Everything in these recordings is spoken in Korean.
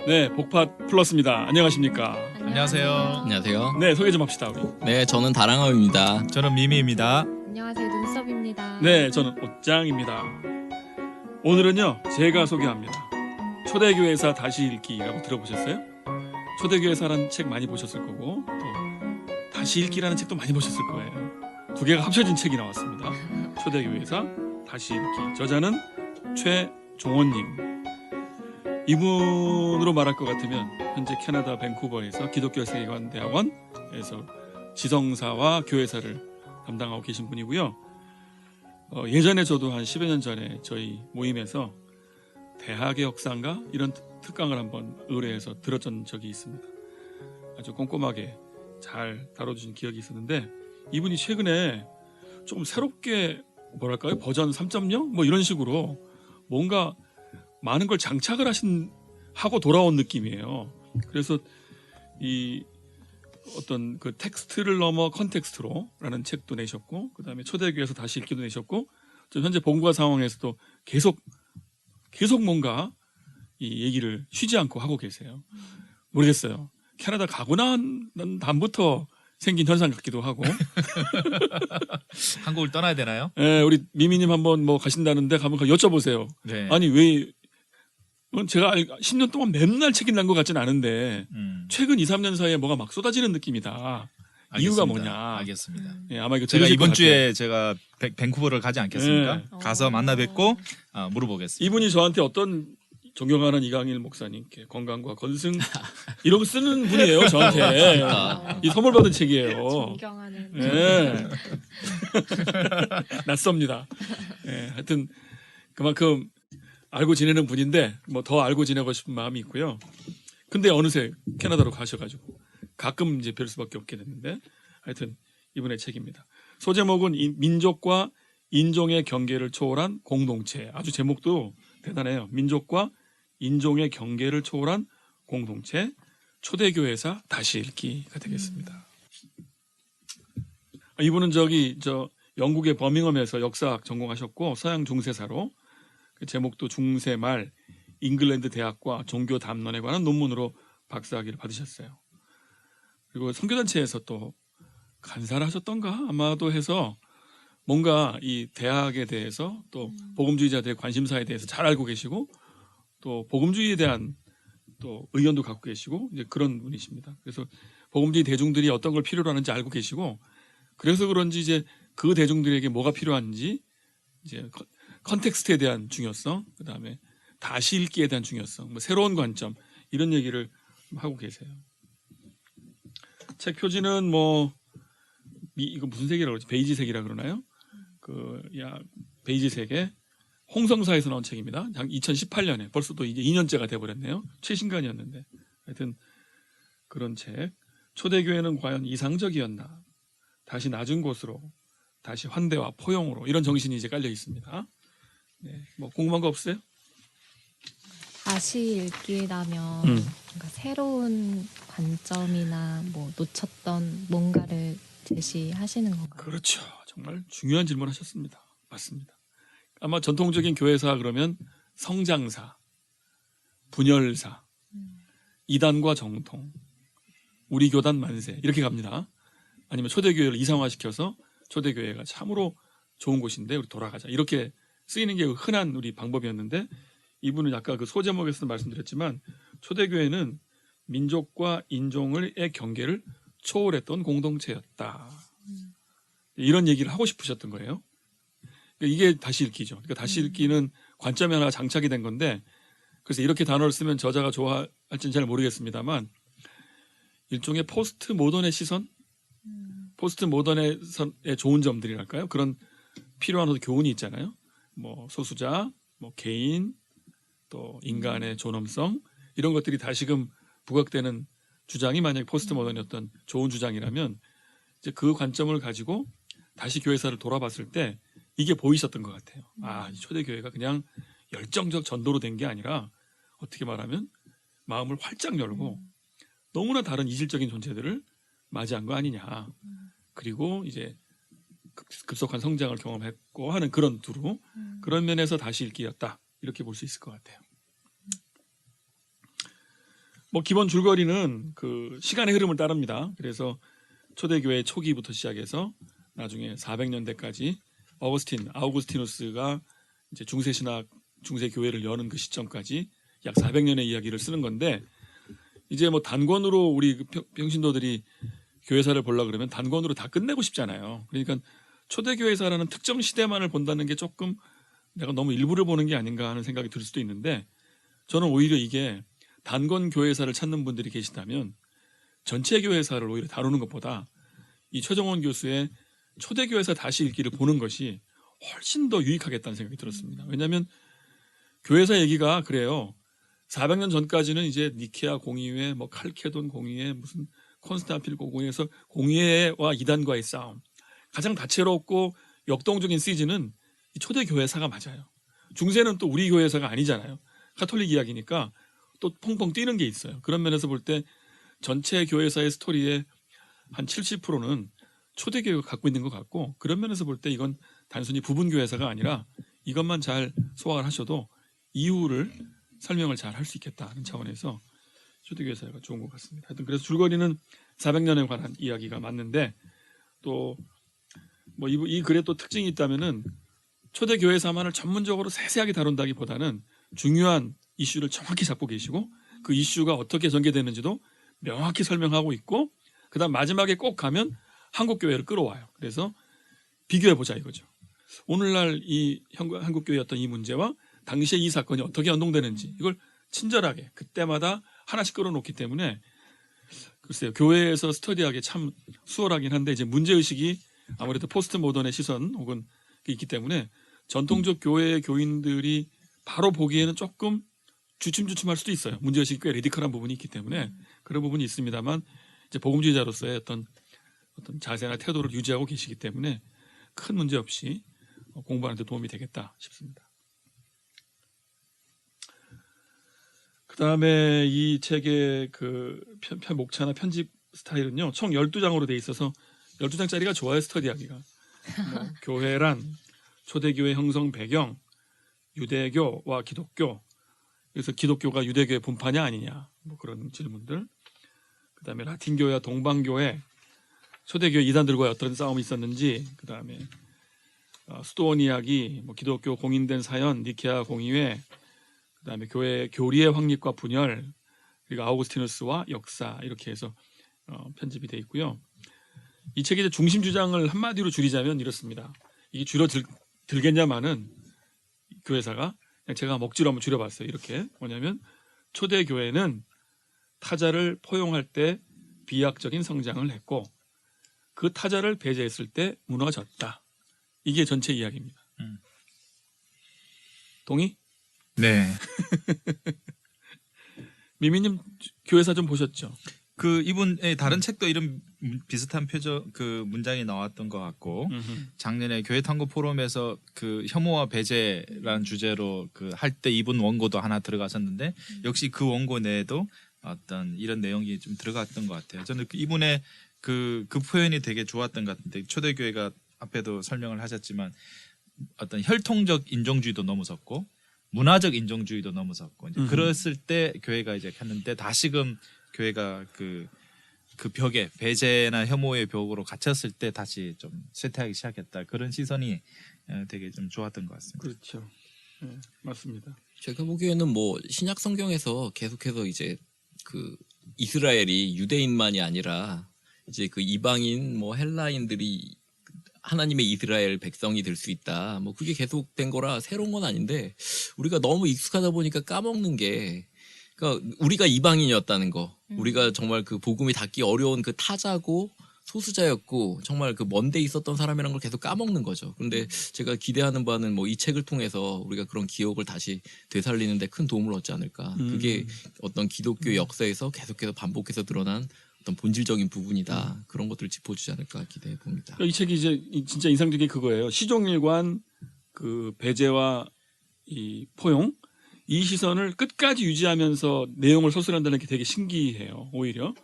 네, 복팟 플러스입니다. 안녕하십니까? 안녕하세요. 안녕하세요. 네, 소개 좀 합시다, 우리. 네, 저는 다랑어입니다. 저는 미미입니다. 안녕하세요, 눈썹입니다. 네, 저는 옷장입니다. 오늘은요, 제가 소개합니다. 초대교회사 다시 읽기라고 들어보셨어요? 초대교회사라는 책 많이 보셨을 거고, 또 다시 읽기라는 책도 많이 보셨을 거예요. 두 개가 합쳐진 책이 나왔습니다. 초대교회사 다시 읽기. 저자는 최종원님. 이분으로 말할 것 같으면 현재 캐나다 밴쿠버에서 기독교 세계관대학원에서 지성사와 교회사를 담당하고 계신 분이고요. 예전에 저도 한 10여 년 전에 저희 모임에서 대학의 역사인가 이런 특강을 한번 의뢰해서 들었던 적이 있습니다. 아주 꼼꼼하게 잘 다뤄주신 기억이 있었는데, 이분이 최근에 조금 새롭게 뭐랄까요, 버전 3.0 뭐 이런 식으로 뭔가 많은 걸 장착을 하고 돌아온 느낌이에요. 그래서 이 어떤 그 텍스트를 넘어 컨텍스트로라는 책도 내셨고, 그 다음에 초대교회에서 다시 읽기도 내셨고, 좀 현재 본과 상황에서도 계속 뭔가 이 얘기를 쉬지 않고 하고 계세요. 모르겠어요. 캐나다 가고 난 다음부터 생긴 현상 같기도 하고. 한국을 떠나야 되나요? 네, 우리 미미님 한번 뭐 가신다는데 가면 여쭤보세요. 네. 아니 왜 제가 10년 동안 맨날 책 읽는 것 같지는 않은데 최근 2, 3년 사이에 뭐가 막 쏟아지는 느낌이다. 이유가 뭐냐. 알겠습니다. 네, 아마 이거 제가 들으실 이번 것 주에 제가 밴쿠버를 가지 않겠습니까? 네. 가서 만나 뵙고 물어보겠습니다. 이분이 저한테 어떤 존경하는 이강일 목사님께 건강과 건승 이런 거 쓰는 분이에요. 저한테. 이 선물 받은 책이에요. 존경하는. 네. 낯섭니다. 네, 하여튼 그만큼 알고 지내는 분인데 뭐 더 알고 지내고 싶은 마음이 있고요. 근데 어느새 캐나다로 가셔가지고 가끔 이제 뵐 수밖에 없게 됐는데, 하여튼 이분의 책입니다. 소제목은 민족과 인종의 경계를 초월한 공동체. 아주 제목도 대단해요. 민족과 인종의 경계를 초월한 공동체, 초대교회사 다시 읽기가 되겠습니다. 이분은 영국의 버밍엄에서 역사학 전공하셨고 서양 중세사로, 그 제목도 중세말 잉글랜드 대학과 종교 담론에 관한 논문으로 박사학위를 받으셨어요. 그리고 선교단체에서 또 간사를 하셨던가 아마도 해서 뭔가 이 대학에 대해서 또 복음주의자들의 관심사에 대해서 잘 알고 계시고, 또 복음주의에 대한 또 의견도 갖고 계시고 이제 그런 분이십니다. 그래서 복음주의 대중들이 어떤 걸 필요로 하는지 알고 계시고, 그래서 그런지 이제 그 대중들에게 뭐가 필요한지 이제 컨텍스트에 대한 중요성, 그 다음에 다시 읽기에 대한 중요성, 뭐 새로운 관점 이런 얘기를 하고 계세요. 책 표지는 이거 무슨 색이라고 그러지? 베이지색이라 그러나요? 베이지색에 홍성사에서 나온 책입니다. 2018년에 벌써 또 이제 2년째가 돼버렸네요. 최신간이었는데 하여튼 그런 책. 초대교회는 과연 이상적이었나? 다시 낮은 곳으로, 다시 환대와 포용으로, 이런 정신이 이제 깔려 있습니다. 네, 뭐 궁금한 거 없어요? 다시 읽기라면 뭔가 새로운 관점이나 뭐 놓쳤던 뭔가를 제시하시는 건가요? 그렇죠. 정말 중요한 질문하셨습니다. 맞습니다. 아마 전통적인 교회사 그러면 성장사, 분열사, 이단과 정통, 우리 교단 만세 이렇게 갑니다. 아니면 초대교회를 이상화시켜서 초대교회가 참으로 좋은 곳인데 우리 돌아가자 이렇게 쓰이는 게 흔한 우리 방법이었는데, 이분은 아까 그 소제목에서도 말씀드렸지만 초대교회는 민족과 인종의 경계를 초월했던 공동체였다. 이런 얘기를 하고 싶으셨던 거예요. 이게 다시 읽기죠. 그러니까 다시 읽기는 관점이 하나 장착이 된 건데, 그래서 이렇게 단어를 쓰면 저자가 좋아할지는 잘 모르겠습니다만 일종의 포스트 모던의 시선, 포스트 모던의 좋은 점들이랄까요? 그런 필요한 교훈이 있잖아요. 뭐 소수자, 뭐 개인, 또 인간의 존엄성 이런 것들이 다시금 부각되는 주장이 만약에 포스트 모던의 어떤 좋은 주장이라면 이제 그 관점을 가지고 다시 교회사를 돌아봤을 때 이게 보이셨던 것 같아요. 이 초대교회가 그냥 열정적 전도로 된 게 아니라 어떻게 말하면 마음을 활짝 열고 너무나 다른 이질적인 존재들을 맞이한 거 아니냐. 그리고 이제 급속한 성장을 경험했고 하는 그런 두루, 그런 면에서 다시 읽기였다 이렇게 볼 수 있을 것 같아요. 뭐 기본 줄거리는 그 시간의 흐름을 따릅니다. 그래서 초대교회 초기부터 시작해서 나중에 400년대까지 아우구스티누스가 이제 중세신학, 중세교회를 여는 그 시점까지 약 400년의 이야기를 쓰는 건데, 이제 뭐 단권으로 우리 그 평신도들이 교회사를 보려 그러면 단권으로 다 끝내고 싶잖아요. 그러니까 초대교회사라는 특정 시대만을 본다는 게 조금 내가 너무 일부를 보는 게 아닌가 하는 생각이 들 수도 있는데, 저는 오히려 이게 단권 교회사를 찾는 분들이 계시다면 전체 교회사를 오히려 다루는 것보다 이 최정원 교수의 초대교회사 다시 읽기를 보는 것이 훨씬 더 유익하겠다는 생각이 들었습니다. 왜냐하면 교회사 얘기가 그래요. 400년 전까지는 이제 니케아 공의회, 뭐 칼케돈 공의회, 무슨 콘스탄티노플 공의회에서 공의회와 이단과의 싸움, 가장 다채롭고 역동적인 시즌은 이 초대교회사가 맞아요. 중세는 또 우리 교회사가 아니잖아요. 가톨릭 이야기니까 또 펑펑 뛰는 게 있어요. 그런 면에서 볼 때 전체 교회사의 스토리의 한 70%는 초대교회가 갖고 있는 것 같고, 그런 면에서 볼 때 이건 단순히 부분 교회사가 아니라 이것만 잘 소화를 하셔도 이유를 설명을 잘 할 수 있겠다는 차원에서 초대교회사가 좋은 것 같습니다. 하여튼 그래서 줄거리는 400년에 관한 이야기가 맞는데, 또 뭐 이 글에 또 특징이 있다면은 초대교회사만을 전문적으로 세세하게 다룬다기보다는 중요한 이슈를 정확히 잡고 계시고 그 이슈가 어떻게 전개되는지도 명확히 설명하고 있고, 그다음 마지막에 꼭 가면 한국교회를 끌어와요. 그래서 비교해보자 이거죠. 오늘날 이 한국교회의 어떤 이 문제와 당시에 이 사건이 어떻게 연동되는지 이걸 친절하게 그때마다 하나씩 끌어놓기 때문에 글쎄요, 교회에서 스터디하기 참 수월하긴 한데, 이제 문제의식이 아무래도 포스트 모던의 시선 혹은 있기 때문에 전통적 교회의 교인들이 바로 보기에는 조금 주춤주춤할 수도 있어요. 문제의식이 꽤 레디컬한 부분이 있기 때문에 그런 부분이 있습니다만, 이제 복음주의자로서의 어떤 자세나 태도를 유지하고 계시기 때문에 큰 문제 없이 공부하는 데 도움이 되겠다 싶습니다. 그 다음에 이 책의 그 목차나 편집 스타일은요, 총 12장으로 돼 있어서 12장짜리가 좋아요, 스터디하기가. 뭐 교회란, 초대교회 형성 배경, 유대교와 기독교, 그래서 기독교가 유대교의 분파냐 아니냐, 뭐 그런 질문들. 그 다음에 라틴교회와 동방교회, 초대교회 이단들과의 어떤 싸움이 있었는지, 그 다음에 수도원 이야기, 뭐 기독교 공인된 사연, 니케아 공의회, 그 다음에 교회 교리의 확립과 분열, 그리고 아우구스티누스와 역사, 이렇게 해서 편집이 되어 있고요. 이 책의 이제 중심 주장을 한마디로 줄이자면 이렇습니다. 이게 줄어들겠냐마는 교회사가 그냥 제가 억지로 한번 줄여봤어요. 이렇게 뭐냐면 초대교회는 타자를 포용할 때 비약적인 성장을 했고 그 타자를 배제했을 때 무너졌다. 이게 전체 이야기입니다. 동의? 네. 미미님 교회사 좀 보셨죠? 그 이분의 다른 책도 이런 비슷한 그 문장이 나왔던 것 같고, 작년에 교회 탐구 포럼에서 그 혐오와 배제라는 주제로 그 할 때 이분 원고도 하나 들어갔었는데, 역시 그 원고 내에도 어떤 이런 내용이 좀 들어갔던 것 같아요. 저는 이분의 그 표현이 되게 좋았던 것 같은데, 초대교회가 앞에도 설명을 하셨지만 어떤 혈통적 인종주의도 너무 섰고 문화적 인종주의도 너무 섰고, 이제 그랬을 때 교회가 이제 갔는데 다시금 교회가 그 벽에 배제나 혐오의 벽으로 갇혔을 때 다시 좀 쇠퇴하기 시작했다. 그런 시선이 되게 좀 좋았던 것 같습니다. 그렇죠. 네, 맞습니다. 제가 보기에는 뭐 신약 성경에서 계속해서 이제 그 이스라엘이 유대인만이 아니라 이제 그 이방인 뭐 헬라인들이 하나님의 이스라엘 백성이 될 수 있다. 뭐 그게 계속된 거라 새로운 건 아닌데, 우리가 너무 익숙하다 보니까 까먹는 게, 그러니까 우리가 이방인이었다는 거, 우리가 정말 그 복음이 닿기 어려운 그 타자고 소수자였고 정말 그 먼데 있었던 사람이라는 걸 계속 까먹는 거죠. 그런데 제가 기대하는 바는 뭐 이 책을 통해서 우리가 그런 기억을 다시 되살리는 데 큰 도움을 얻지 않을까. 그게 어떤 기독교 역사에서 계속해서 반복해서 드러난 어떤 본질적인 부분이다. 그런 것들을 짚어주지 않을까 기대해 봅니다. 이 책이 이제 진짜 인상적인 게 그거예요. 시종일관 그 배제와 이 포용, 이 시선을 끝까지 유지하면서 내용을 서술한다는 게 되게 신기해요. 오히려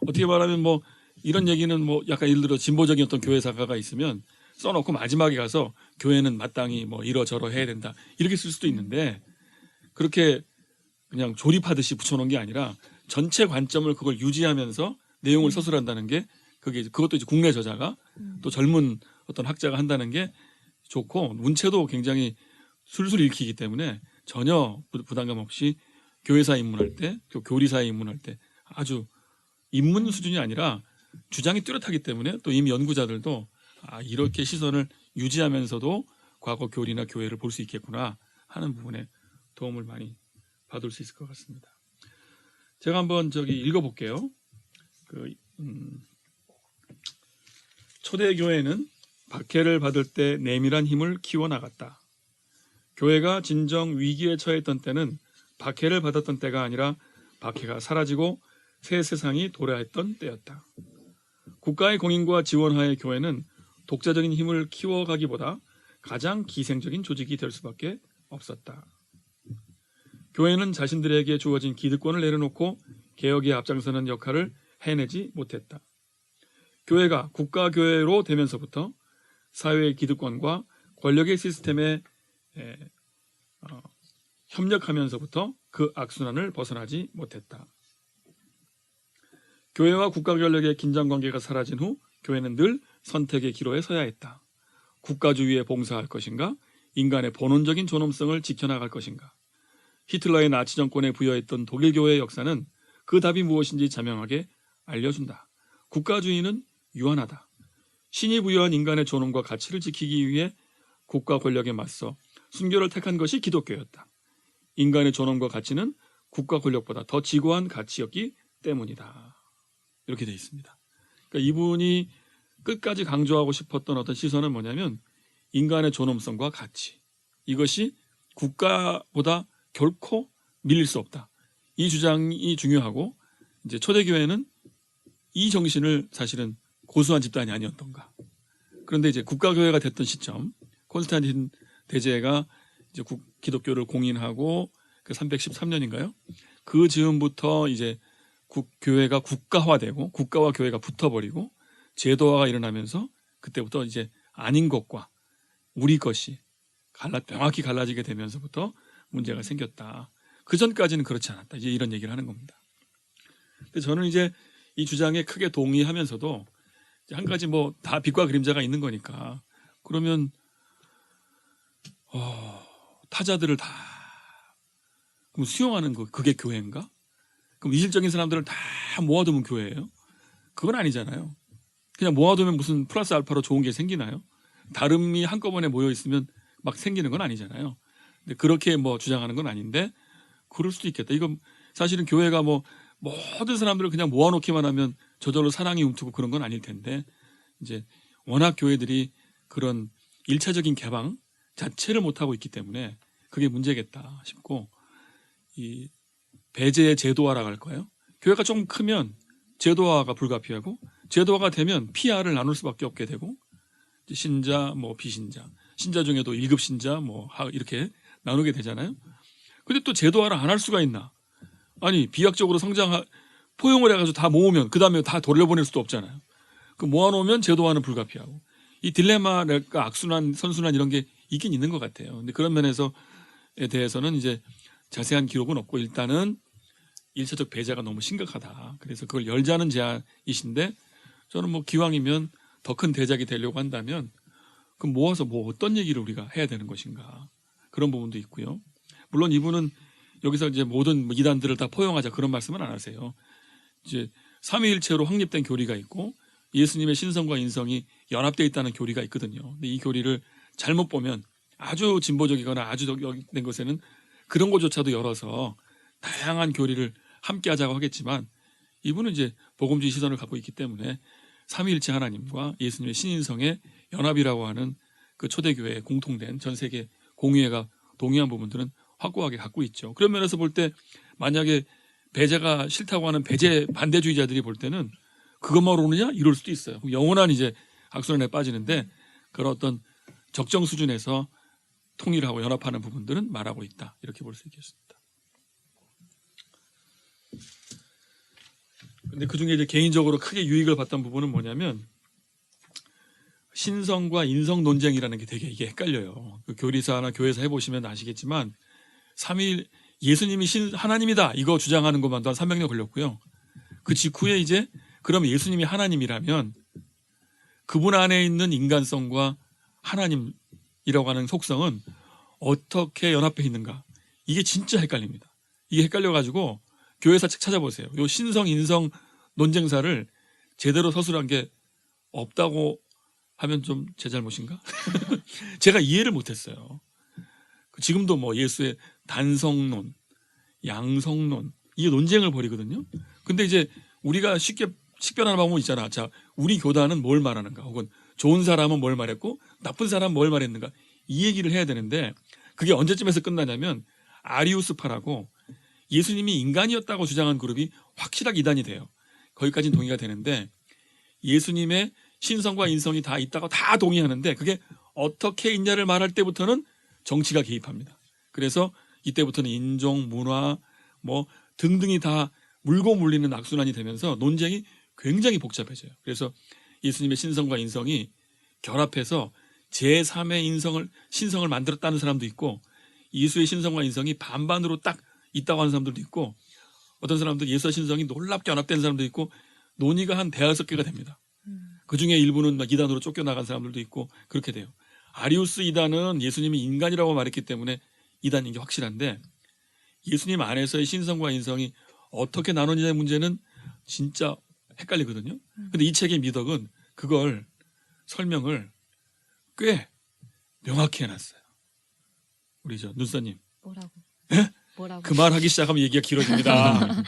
어떻게 말하면 뭐 이런 얘기는 뭐 약간 예를 들어 진보적인 어떤 교회사가 있으면 써놓고 마지막에 가서 교회는 마땅히 뭐 이러저러 해야 된다 이렇게 쓸 수도 있는데, 그렇게 그냥 조립하듯이 붙여놓은 게 아니라 전체 관점을 그걸 유지하면서 내용을 서술한다는 게 그것도 이제 국내 저자가 또 젊은 어떤 학자가 한다는 게 좋고 문체도 굉장히 술술 읽히기 때문에 전혀 부담감 없이 교회사에 입문할 때, 교리사에 입문할 때 아주 입문 수준이 아니라 주장이 뚜렷하기 때문에 또 이미 연구자들도 이렇게 시선을 유지하면서도 과거 교리나 교회를 볼 수 있겠구나 하는 부분에 도움을 많이 받을 수 있을 것 같습니다. 제가 한번 읽어볼게요. 초대교회는 박해를 받을 때 내밀한 힘을 키워나갔다. 교회가 진정 위기에 처했던 때는 박해를 받았던 때가 아니라 박해가 사라지고 새 세상이 도래했던 때였다. 국가의 공인과 지원하에 교회는 독자적인 힘을 키워가기보다 가장 기생적인 조직이 될 수밖에 없었다. 교회는 자신들에게 주어진 기득권을 내려놓고 개혁에 앞장서는 역할을 해내지 못했다. 교회가 국가교회로 되면서부터 사회의 기득권과 권력의 시스템에 협력하면서부터 그 악순환을 벗어나지 못했다. 교회와 국가 권력의 긴장관계가 사라진 후 교회는 늘 선택의 기로에 서야 했다. 국가주의에 봉사할 것인가? 인간의 본원적인 존엄성을 지켜나갈 것인가? 히틀러의 나치 정권에 부여했던 독일 교회의 역사는 그 답이 무엇인지 자명하게 알려준다. 국가주의는 유한하다. 신이 부여한 인간의 존엄과 가치를 지키기 위해 국가 권력에 맞서 순교를 택한 것이 기독교였다. 인간의 존엄과 가치는 국가 권력보다 더 지고한 가치였기 때문이다. 이렇게 되어 있습니다. 그러니까 이분이 끝까지 강조하고 싶었던 어떤 시선은 뭐냐면 인간의 존엄성과 가치. 이것이 국가보다 결코 밀릴 수 없다. 이 주장이 중요하고 이제 초대교회는 이 정신을 사실은 고수한 집단이 아니었던가. 그런데 이제 국가교회가 됐던 시점, 콘스탄틴 대제가 이제 기독교를 공인하고 그 313년인가요? 그 즈음부터 이제 교회가 국가화되고 국가와 교회가 붙어버리고 제도화가 일어나면서 그때부터 이제 아닌 것과 우리 것이 명확히 갈라지게 되면서부터 문제가 생겼다. 그 전까지는 그렇지 않았다. 이제 이런 얘기를 하는 겁니다. 근데 저는 이제 이 주장에 크게 동의하면서도 한 가지 뭐 다 빛과 그림자가 있는 거니까 그러면 타자들을 다 그럼 수용하는 그게 교회인가? 그럼 이질적인 사람들을 다 모아두면 교회예요? 그건 아니잖아요. 그냥 모아두면 무슨 플러스 알파로 좋은 게 생기나요? 다름이 한꺼번에 모여 있으면 막 생기는 건 아니잖아요. 근데 그렇게 뭐 주장하는 건 아닌데 그럴 수도 있겠다. 이건 사실은 교회가 뭐 모든 사람들을 그냥 모아놓기만 하면 저절로 사랑이 움트고 그런 건 아닐 텐데 이제 워낙 교회들이 그런 일차적인 개방 자체를 못하고 있기 때문에 그게 문제겠다 싶고 이 배제의 제도화라고 할까요? 교회가 좀 크면 제도화가 불가피하고 제도화가 되면 PR을 나눌 수밖에 없게 되고 신자 뭐 비신자 신자 중에도 1급 신자 뭐 이렇게 나누게 되잖아요. 근데 또 제도화를 안 할 수가 있나? 아니 비약적으로 포용을 해가지고 다 모으면 그 다음에 다 돌려보낼 수도 없잖아요. 그 모아놓으면 제도화는 불가피하고 이 딜레마랄까 악순환 선순환 이런 게 있긴 있는 것 같아요. 근데 그런 면에서에 대해서는 이제 자세한 기록은 없고 일단은 일차적 배제가 너무 심각하다. 그래서 그걸 열자는 제안이신데 저는 뭐 기왕이면 더 큰 대작이 되려고 한다면 그럼 모아서 뭐 어떤 얘기를 우리가 해야 되는 것인가 그런 부분도 있고요. 물론 이분은 여기서 이제 모든 이단들을 다 포용하자 그런 말씀은 안 하세요. 이제 삼위일체로 확립된 교리가 있고 예수님의 신성과 인성이 연합되어 있다는 교리가 있거든요. 근데 이 교리를 잘못 보면 아주 진보적이거나 아주 된 것에는 그런 것조차도 열어서 다양한 교리를 함께 하자고 하겠지만 이분은 이제 복음주의 시선을 갖고 있기 때문에 삼위일체 하나님과 예수님의 신인성의 연합이라고 하는 그 초대교회에 공통된 전 세계 공의회가 동의한 부분들은 확고하게 갖고 있죠. 그런 면에서 볼 때 만약에 배제가 싫다고 하는 배제 반대주의자들이 볼 때는 그것만 오느냐 이럴 수도 있어요. 영원한 이제 악순환에 빠지는데 그런 어떤 적정 수준에서 통일하고 연합하는 부분들은 말하고 있다. 이렇게 볼 수 있겠습니다. 근데 그 중에 이제 개인적으로 크게 유익을 봤던 부분은 뭐냐면 신성과 인성 논쟁이라는 게 되게 이게 헷갈려요. 그 교리사나 교회사 해보시면 아시겠지만 예수님이 하나님이다 이거 주장하는 것만도 한 300년 걸렸고요. 그 직후에 이제 그럼 예수님이 하나님이라면 그분 안에 있는 인간성과 하나님이라고 하는 속성은 어떻게 연합해 있는가? 이게 진짜 헷갈립니다. 이게 헷갈려가지고 교회사 책 찾아보세요. 요 신성 인성 논쟁사를 제대로 서술한 게 없다고 하면 좀 제 잘못인가? 제가 이해를 못했어요. 지금도 뭐 예수의 단성론, 양성론 이게 논쟁을 벌이거든요. 근데 이제 우리가 쉽게 식별하는 방법이 있잖아. 자, 우리 교단은 뭘 말하는가? 혹은 좋은 사람은 뭘 말했고 나쁜 사람은 뭘 말했는가? 이 얘기를 해야 되는데 그게 언제쯤에서 끝나냐면 아리우스파라고 예수님이 인간이었다고 주장한 그룹이 확실하게 이단이 돼요. 거기까지는 동의가 되는데 예수님의 신성과 인성이 다 있다고 다 동의하는데 그게 어떻게 있냐를 말할 때부터는 정치가 개입합니다. 그래서 이때부터는 인종, 문화 뭐 등등이 다 물고 물리는 악순환이 되면서 논쟁이 굉장히 복잡해져요. 그래서 예수님의 신성과 인성이 결합해서 제3의 신성을 만들었다는 사람도 있고 예수의 신성과 인성이 반반으로 딱 있다고 하는 사람들도 있고 어떤 사람들 예수와 신성이 놀랍게 연합된 사람도 있고 논의가 한 대여섯 개가 됩니다. 그중에 일부는 막 이단으로 쫓겨나간 사람들도 있고 그렇게 돼요. 아리우스 이단은 예수님이 인간이라고 말했기 때문에 이단인 게 확실한데 예수님 안에서의 신성과 인성이 어떻게 나누느냐의 문제는 진짜 헷갈리거든요. 근데 이 책의 미덕은 그걸 설명을 꽤 명확히 해놨어요. 우리 저 눈사님. 뭐라고? 예? 뭐라고? 그 말 하기 시작하면 얘기가 길어집니다.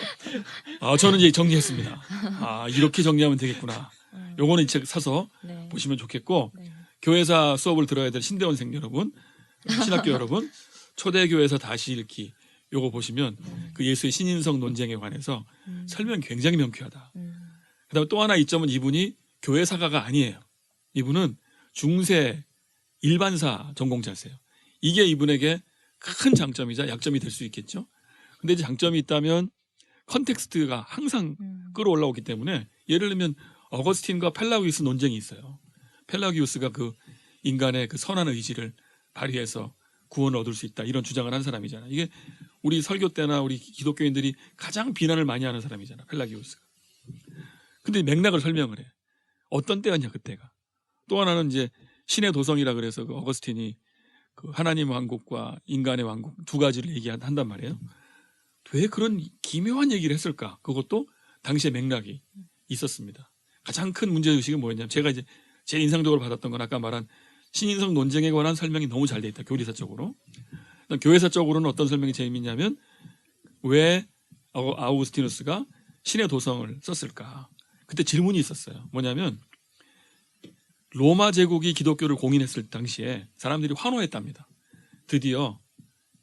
저는 이제 정리했습니다. 이렇게 정리하면 되겠구나. 요거는 이 책 사서 네. 보시면 좋겠고 네. 교회사 수업을 들어야 될 신대원생 여러분, 신학교 여러분, 초대교회사 다시 읽기 요거 보시면 그 예수의 신인성 논쟁에 관해서 설명이 굉장히 명쾌하다. 그다음에 또 하나 이점은 이분이 교회사가가 아니에요. 이분은 중세 일반사 전공자세요. 이게 이분에게 큰 장점이자 약점이 될 수 있겠죠. 근데 이제 장점이 있다면 컨텍스트가 항상 끌어올라오기 때문에 예를 들면 어거스틴과 펠라기우스 논쟁이 있어요. 펠라기우스가 그 인간의 그 선한 의지를 발휘해서 구원을 얻을 수 있다 이런 주장을 한 사람이잖아. 이게 우리 설교 때나 우리 기독교인들이 가장 비난을 많이 하는 사람이잖아. 펠라기우스가. 근데 맥락을 설명을 해. 어떤 때였냐 그때가. 또 하나는 이제 신의 도성이라 그래서 그 어거스틴이 그 하나님 왕국과 인간의 왕국 두 가지를 얘기한단 말이에요. 왜 그런 기묘한 얘기를 했을까? 그것도 당시의 맥락이 있었습니다. 가장 큰 문제의식은 뭐였냐면 제가 이제 제일 인상적으로 받았던 건 아까 말한 신인성 논쟁에 관한 설명이 너무 잘 돼 있다. 교리사적으로. 교회사적으로는 어떤 설명이 재미있냐면 왜 아우구스티누스가 신의 도성을 썼을까? 그때 질문이 있었어요. 뭐냐면 로마 제국이 기독교를 공인했을 당시에 사람들이 환호했답니다. 드디어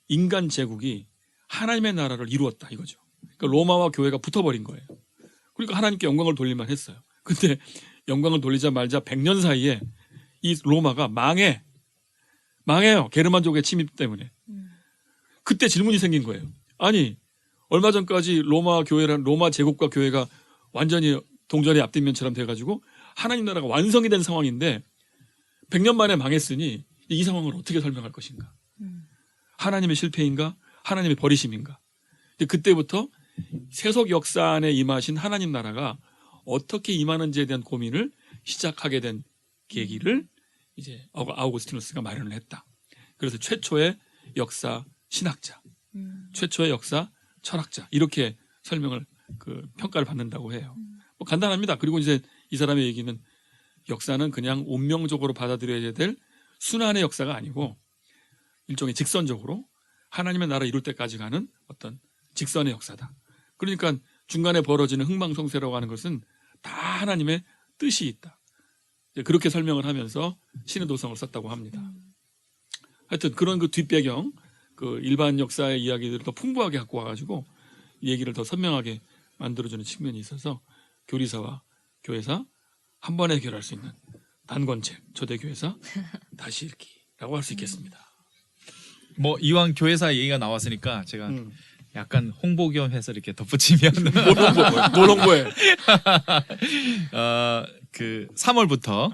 인간 제국이 하나님의 나라를 이루었다 이거죠. 그러니까 로마와 교회가 붙어버린 거예요. 그러니까 하나님께 영광을 돌릴만 했어요. 근데 영광을 돌리자 말자 100년 사이에 이 로마가 망해요. 게르만족의 침입 때문에. 그때 질문이 생긴 거예요. 아니 얼마 전까지 로마 제국과 교회가 완전히 동전이 앞뒷면처럼 돼가지고 하나님 나라가 완성이 된 상황인데 100년 만에 망했으니 이 상황을 어떻게 설명할 것인가? 하나님의 실패인가? 하나님의 버리심인가? 그때부터 세속 역사 안에 임하신 하나님 나라가 어떻게 임하는지에 대한 고민을 시작하게 된 계기를 이제 아우구스티누스가 마련을 했다. 그래서 최초의 역사 신학자, 최초의 역사 철학자 이렇게 설명을 평가를 받는다고 해요. 뭐 간단합니다. 그리고 이제 이 사람의 얘기는 역사는 그냥 운명적으로 받아들여야 될 순환의 역사가 아니고 일종의 직선적으로 하나님의 나라 이룰 때까지 가는 어떤 직선의 역사다. 그러니까 중간에 벌어지는 흥망성쇠라고 하는 것은 다 하나님의 뜻이 있다. 그렇게 설명을 하면서 신의 도성을 썼다고 합니다. 하여튼 그런 그 뒷배경, 그 일반 역사의 이야기들을 더 풍부하게 갖고 와가지고 이 얘기를 더 선명하게 만들어주는 측면이 있어서 교리사와 교회사 한 번에 해결할 수 있는 단권책 초대교회사 다시 읽기라고 할 수 있겠습니다. 뭐 이왕 교회사 얘기가 나왔으니까 제가 약간 홍보 겸 해서 이렇게 덧붙이면 뭘 홍보해? 그 3월부터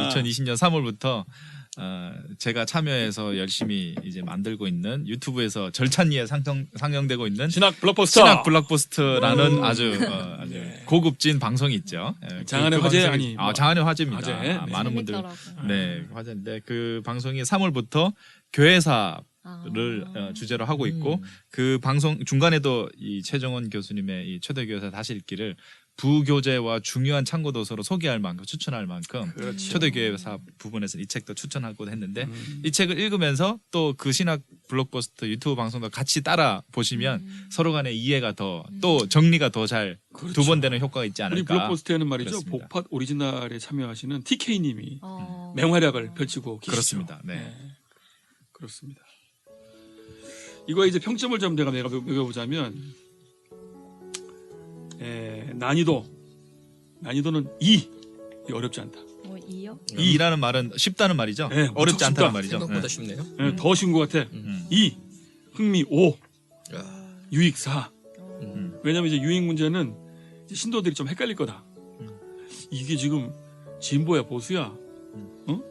2020년 3월부터 제가 참여해서 열심히 이제 만들고 있는 유튜브에서 절찬리에 상영되고 있는 신학 블록버스터. 신학 블록버스터라는 아주 네. 고급진 방송이 있죠. 장안의 화제 방송이- 장안의 화제입니다. 화제. 아, 네. 많은 분들 재밌더라고요. 네 화제인데 그 방송이 3월부터 교회사 아. 를 주제로 하고 있고 그 방송 중간에도 이 최정원 교수님의 이 초대교회사 다시 읽기를 부교재와 중요한 참고 도서로 소개할 만큼 추천할 만큼 그렇죠. 초대교회사 부분에서 이 책도 추천하고 했는데 이 책을 읽으면서 또 그 신학 블록버스터 유튜브 방송도 같이 따라 보시면 서로 간의 이해가 더 또 정리가 더 잘 두 번 되는 효과가 있지 우리 않을까. 블록버스터에는 말이죠. 그렇습니다. 복팟 오리지널에 참여하시는 TK님이 어. 맹활약을 펼치고 계시죠. 그렇습니다. 네. 그렇습니다. 이거 이제 평점을 좀 내가 매겨보자면 난이도는 2. 이거 어렵지 않다. 뭐 이요? 이라는 말은 쉽다는 말이죠. 네, 어렵지 무척 않다는 쉽다. 말이죠. 생각보다 쉽네요. 더 쉬운 것 같아. 음. 2. 흥미 5. 야, 유익 4. 음. 왜냐면 이제 유익 문제는 이제 신도들이 좀 헷갈릴 거다. 이게 지금 진보야 보수야? 어?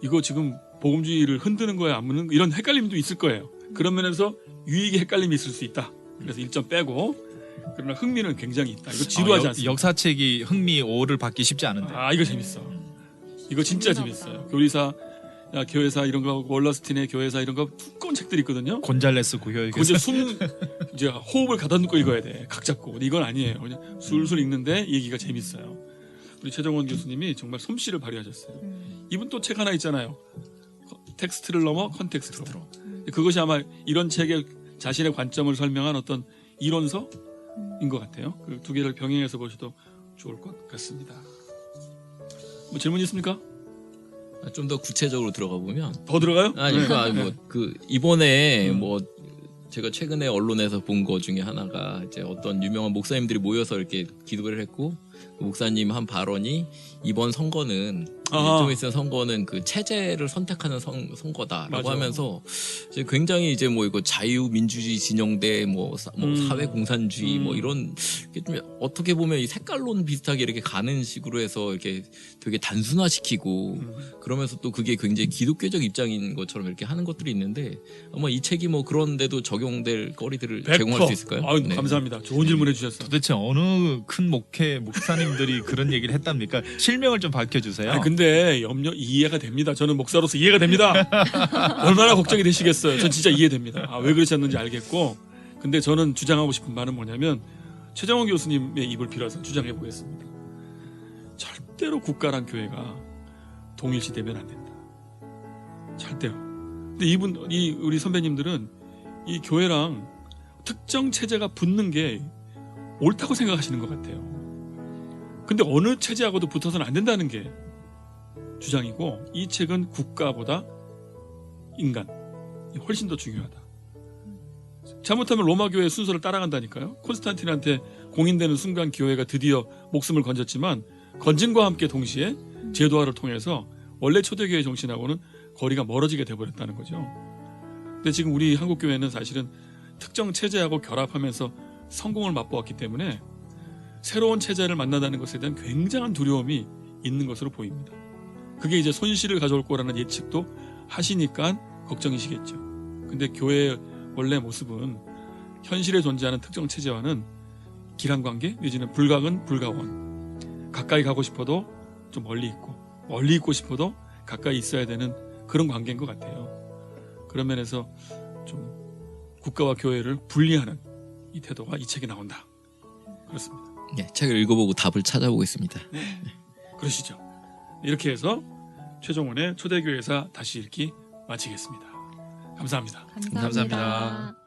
이거 지금 복음주의를 흔드는 거야 안 흔드는 거야? 이런 헷갈림도 있을 거예요. 그런 면에서 유익의 헷갈림이 있을 수 있다. 그래서 1점 빼고 그러나 흥미는 굉장히 있다. 이거 지루하지 않습니다. 역사책이 흥미 5를 받기 쉽지 않은데. 아 이거 재밌어. 이거 진짜 재밌나 재밌어요. 보다. 교리사, 교회사 이런 거, 월러스틴의 교회사 이런 거 두꺼운 책들이 있거든요. 곤잘레스 구효의 그 이제 이제 호흡을 가다듬고 읽어야 돼. 각 잡고. 근데 이건 아니에요. 그냥 술술 읽는데 얘기가 재밌어요. 우리 최정원 교수님이 정말 솜씨를 발휘하셨어요. 이분 또 책 하나 있잖아요. 텍스트를 넘어 컨텍스트로. 그것이 아마 이런 책의 자신의 관점을 설명한 어떤 이론서인 것 같아요. 그 두 개를 병행해서 보셔도 좋을 것 같습니다. 뭐 질문 있습니까? 좀 더 구체적으로 들어가 보면 더 들어가요? 아니 네. 그러니까 뭐그 이번에 뭐 제가 최근에 언론에서 본 거 중에 하나가 이제 어떤 유명한 목사님들이 모여서 이렇게 기도를 했고 그 목사님 한 발언이 이번 선거는 좀 있으면 선거는 그 체제를 선택하는 선거다라고 맞아. 하면서 이제 굉장히 이제 뭐 이거 자유민주주의 진영대 뭐 사회공산주의 뭐 이런 게 좀 어떻게 보면 이 색깔론 비슷하게 이렇게 가는 식으로 해서 이렇게 되게 단순화시키고 그러면서 또 그게 굉장히 기독교적 입장인 것처럼 이렇게 하는 것들이 있는데 아마 이 책이 뭐 그런데도 적용될 거리들을 100%. 제공할 수 있을까요? 아유, 네. 감사합니다. 좋은 질문 해주셨어요. 도대체 어느 큰 목사님들이 그런 얘기를 했답니까? 실명을 좀 밝혀주세요. 아, 근데 이해가 됩니다. 저는 목사로서 이해가 됩니다. 얼마나 걱정이 되시겠어요. 전 진짜 이해됩니다. 왜 그러셨는지 알겠고. 근데 저는 주장하고 싶은 말은 뭐냐면 최정원 교수님의 입을 빌어서 주장해 보겠습니다. 절대로 국가랑 교회가 동일시되면 안 된다. 절대로. 근데 우리 선배님들은 이 교회랑 특정 체제가 붙는 게 옳다고 생각하시는 것 같아요. 근데 어느 체제하고도 붙어서는 안 된다는 게 주장이고 이 책은 국가보다 인간이 훨씬 더 중요하다. 잘못하면 로마 교회의 순서를 따라간다니까요. 콘스탄틴한테 공인되는 순간 교회가 드디어 목숨을 건졌지만 건진과 함께 동시에 제도화를 통해서 원래 초대교회 정신하고는 거리가 멀어지게 돼버렸다는 거죠. 근데 지금 우리 한국 교회는 사실은 특정 체제하고 결합하면서 성공을 맛보았기 때문에 새로운 체제를 만나다는 것에 대한 굉장한 두려움이 있는 것으로 보입니다. 그게 이제 손실을 가져올 거라는 예측도 하시니까 걱정이시겠죠. 근데 교회의 원래 모습은 현실에 존재하는 특정 체제와는 기란관계 내지는 불가근 불가원, 가까이 가고 싶어도 좀 멀리 있고 멀리 있고 싶어도 가까이 있어야 되는 그런 관계인 것 같아요. 그런 면에서 좀 국가와 교회를 분리하는 이 태도가 이 책에 나온다. 그렇습니다. 네, 책을 읽어보고 답을 찾아보겠습니다. 그러시죠. 이렇게 해서 최종원의 초대교회사 다시 읽기 마치겠습니다. 감사합니다. 감사합니다. 감사합니다.